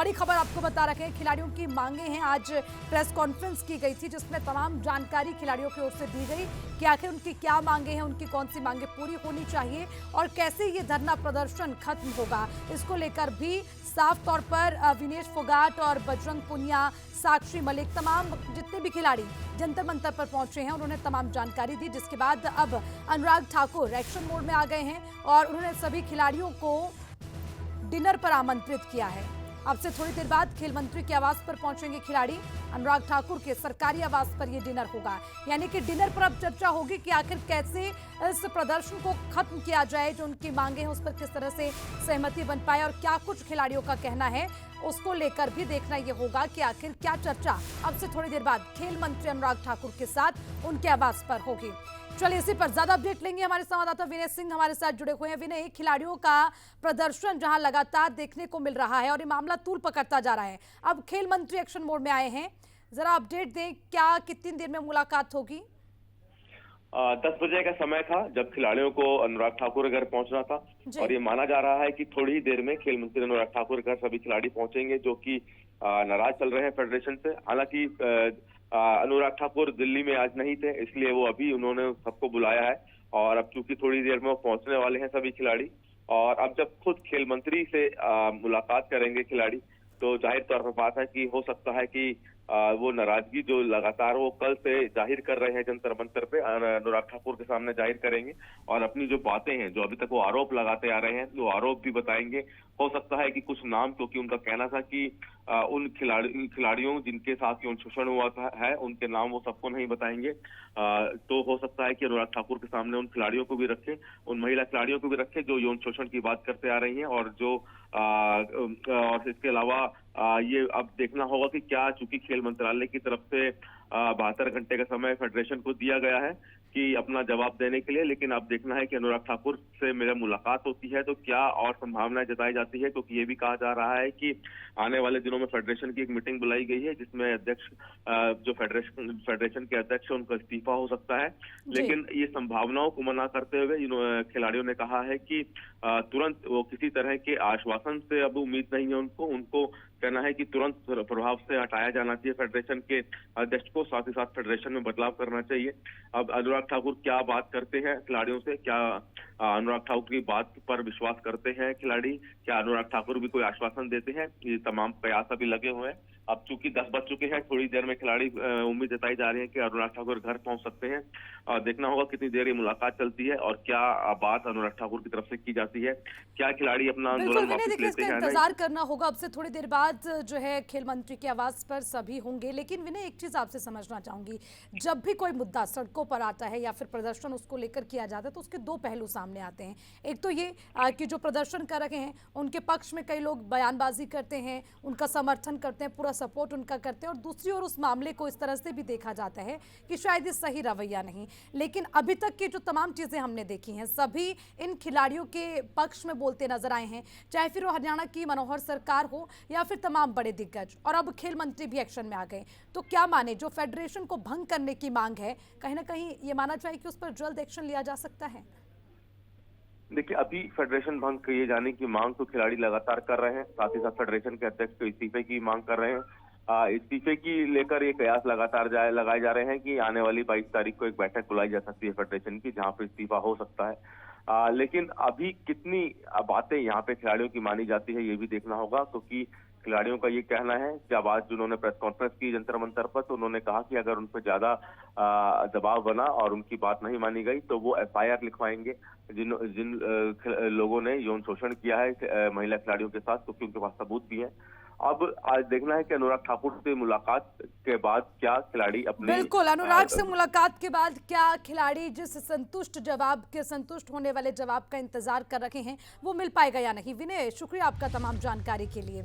बड़ी खबर आपको बता रखे हैं, खिलाड़ियों की मांगे हैं। आज प्रेस कॉन्फ्रेंस की गई थी जिसमें तमाम जानकारी खिलाड़ियों की ओर से दी गई कि आखिर उनकी क्या मांगे हैं, उनकी कौन सी मांगे पूरी होनी चाहिए और कैसे ये धरना प्रदर्शन खत्म होगा। इसको लेकर भी साफ तौर पर विनेश फोगाट और बजरंग पुनिया, साक्षी मलिक, तमाम जितने भी खिलाड़ी जंतर मंतर पर पहुंचे हैं उन्होंने तमाम जानकारी दी, जिसके बाद अब अनुराग ठाकुर एक्शन मोड में आ गए हैं और उन्होंने सभी खिलाड़ियों को डिनर पर आमंत्रित किया है। अब से थोड़ी देर बाद खेल मंत्री के आवास पर पहुंचेंगे खिलाड़ी। अनुराग ठाकुर के सरकारी आवास पर यह डिनर होगा, यानी कि डिनर पर अब चर्चा होगी कि आखिर कैसे इस प्रदर्शन को खत्म किया जाए, जो उनकी मांगे हैं उस पर किस तरह से सहमति बन पाए और क्या कुछ खिलाड़ियों का कहना है उसको लेकर भी देखना यह होगा कि आखिर क्या चर्चा अब से थोड़ी देर बाद खेल मंत्री अनुराग ठाकुर के साथ उनके आवास पर होगी। चलिए इसी पर ज्यादा अपडेट लेंगे, हमारे संवाददाता विनय सिंह हमारे साथ जुड़े हुए हैं। विनय, खिलाड़ियों का प्रदर्शन जहां लगातार देखने को मिल रहा है और ये मामला तूल पकड़ता जा रहा है, अब खेल मंत्री एक्शन मोड में आए हैं, जरा अपडेट दें, क्या कितनी देर में मुलाकात होगी? 10 बजे का समय था जब खिलाड़ियों को अनुराग ठाकुर के घर पहुंचना था और ये माना जा रहा है कि थोड़ी ही देर में खेल मंत्री अनुराग ठाकुर के घर सभी खिलाड़ी पहुंचेंगे जो कि नाराज चल रहे हैं फेडरेशन से। हालांकि अनुराग ठाकुर दिल्ली में आज नहीं थे, इसलिए वो अभी उन्होंने सबको बुलाया है और अब चूंकि थोड़ी देर में वो पहुंचने वाले हैं सभी खिलाड़ी और अब जब खुद खेल मंत्री से मुलाकात करेंगे खिलाड़ी तो जाहिर तौर पर बात है कि हो सकता है कि वो नाराजगी जो लगातार वो कल से जाहिर कर रहे हैं जंतर मंतर पे अनुराग ठाकुर के सामने जाहिर करेंगे और अपनी जो बातें हैं, जो अभी तक वो आरोप लगाते आ रहे हैं, वो आरोप भी बताएंगे। हो सकता है कि कुछ नाम, क्योंकि उनका कहना था कि उन खिलाड़ियों जिनके साथ यौन शोषण हुआ है उनके नाम वो सबको नहीं बताएंगे। तो हो सकता है कि अनुराग ठाकुर के सामने उन खिलाड़ियों को भी रखें, उन महिला खिलाड़ियों को भी रखें जो यौन शोषण की बात करते आ रही हैं और जो और इसके अलावा ये अब देखना होगा कि क्या, चूंकि खेल मंत्रालय की तरफ से 72 घंटे का समय फेडरेशन को दिया गया है कि अपना जवाब देने के लिए, लेकिन अब देखना है कि अनुराग ठाकुर से मेरा मुलाकात होती है तो क्या और संभावनाएं जताई जाती है, क्योंकि ये भी कहा जा रहा है कि आने वाले दिनों में फेडरेशन की एक मीटिंग बुलाई गई है जिसमें अध्यक्ष जो फेडरेशन के अध्यक्ष है उनका इस्तीफा हो सकता है। लेकिन ये संभावनाओं को मना करते हुए खिलाड़ियों ने कहा है कि तुरंत वो किसी तरह के आश्वासन से अब उम्मीद नहीं है उनको कहना है कि तुरंत प्रभाव से हटाया जाना चाहिए फेडरेशन के अध्यक्ष को, साथ ही साथ फेडरेशन में बदलाव करना चाहिए। अब अनुराग ठाकुर क्या बात करते हैं खिलाड़ियों से, क्या अनुराग ठाकुर की बात पर विश्वास करते हैं खिलाड़ी, क्या अनुराग ठाकुर भी कोई आश्वासन देते हैं, ये तमाम प्रयास अभी लगे हुए हैं। अब चूंकि 10 बज चुके हैं, थोड़ी देर में खिलाड़ी उम्मीद जताई जा रही है कि अनुराग ठाकुर घर पहुंच सकते हैं और देखना होगा कितनी देर ये मुलाकात चलती है और क्या बात अनुराग ठाकुर की तरफ से की जाती है, क्या खिलाड़ी अपना आंदोलन वापस लेते हैं। इंतजार करना होगा, अब से थोड़ी देर बाद जो है खेल मंत्री के आवास पर सभी होंगे। लेकिन विनय, एक चीज आपसे समझना चाहूंगी, जब भी कोई मुद्दा सड़कों पर आता है या फिर प्रदर्शन उसको लेकर किया जाता है तो उसके दो पहलू सामने आते हैं। एक तो ये कि जो प्रदर्शन कर रहे हैं उनके पक्ष में कई लोग बयानबाजी करते हैं, उनका समर्थन करते हैं, पूरा सपोर्ट उनका करते हैं और दूसरी ओर उस मामले को इस तरह से भी देखा जाता है कि शायद ये सही रवैया नहीं। लेकिन अभी तक की जो तमाम चीजें हमने देखी हैं सभी इन खिलाड़ियों के पक्ष में बोलते नजर आए हैं, चाहे फिर वो हरियाणा की मनोहर सरकार हो या फिर तमाम बड़े दिग्गज, और अब खेल मंत्री भी एक्शन में आ गए। तो क्या माने, जो फेडरेशन को भंग करने की मांग है, कहीं ना कहीं ये माना जाए कि उस पर जल्द एक्शन लिया जा सकता है? देखिए, अभी फेडरेशन भंग किए जाने की मांग तो खिलाड़ी लगातार कर रहे हैं, साथ ही साथ फेडरेशन के अध्यक्ष को इस्तीफे की मांग कर रहे हैं। इस्तीफे की लेकर ये कयास लगातार लगाए जा रहे हैं कि आने वाली 22 तारीख को एक बैठक बुलाई जा सकती है फेडरेशन की जहां पर इस्तीफा हो सकता है। लेकिन अभी कितनी बातें यहाँ पे खिलाड़ियों की मानी जाती है ये भी देखना होगा, क्योंकि खिलाड़ियों का ये कहना है, जब आज उन्होंने प्रेस कॉन्फ्रेंस की जंतर मंतर पर तो उन्होंने कहा कि अगर उन पर ज्यादा दबाव बना और उनकी बात नहीं मानी गई तो वो FIR लिखवाएंगे जिन लोगों ने यौन शोषण किया है महिला खिलाड़ियों के साथ, क्योंकि उनके पास सबूत भी है। अब आज देखना है कि अनुराग ठाकुर से मुलाकात के बाद क्या खिलाड़ी अपने बिल्कुल अनुराग से मुलाकात के बाद क्या खिलाड़ी जिस संतुष्ट होने वाले जवाब का इंतजार कर रहे हैं वो मिल पाएगा या नहीं। विनय, शुक्रिया आपका तमाम जानकारी के लिए।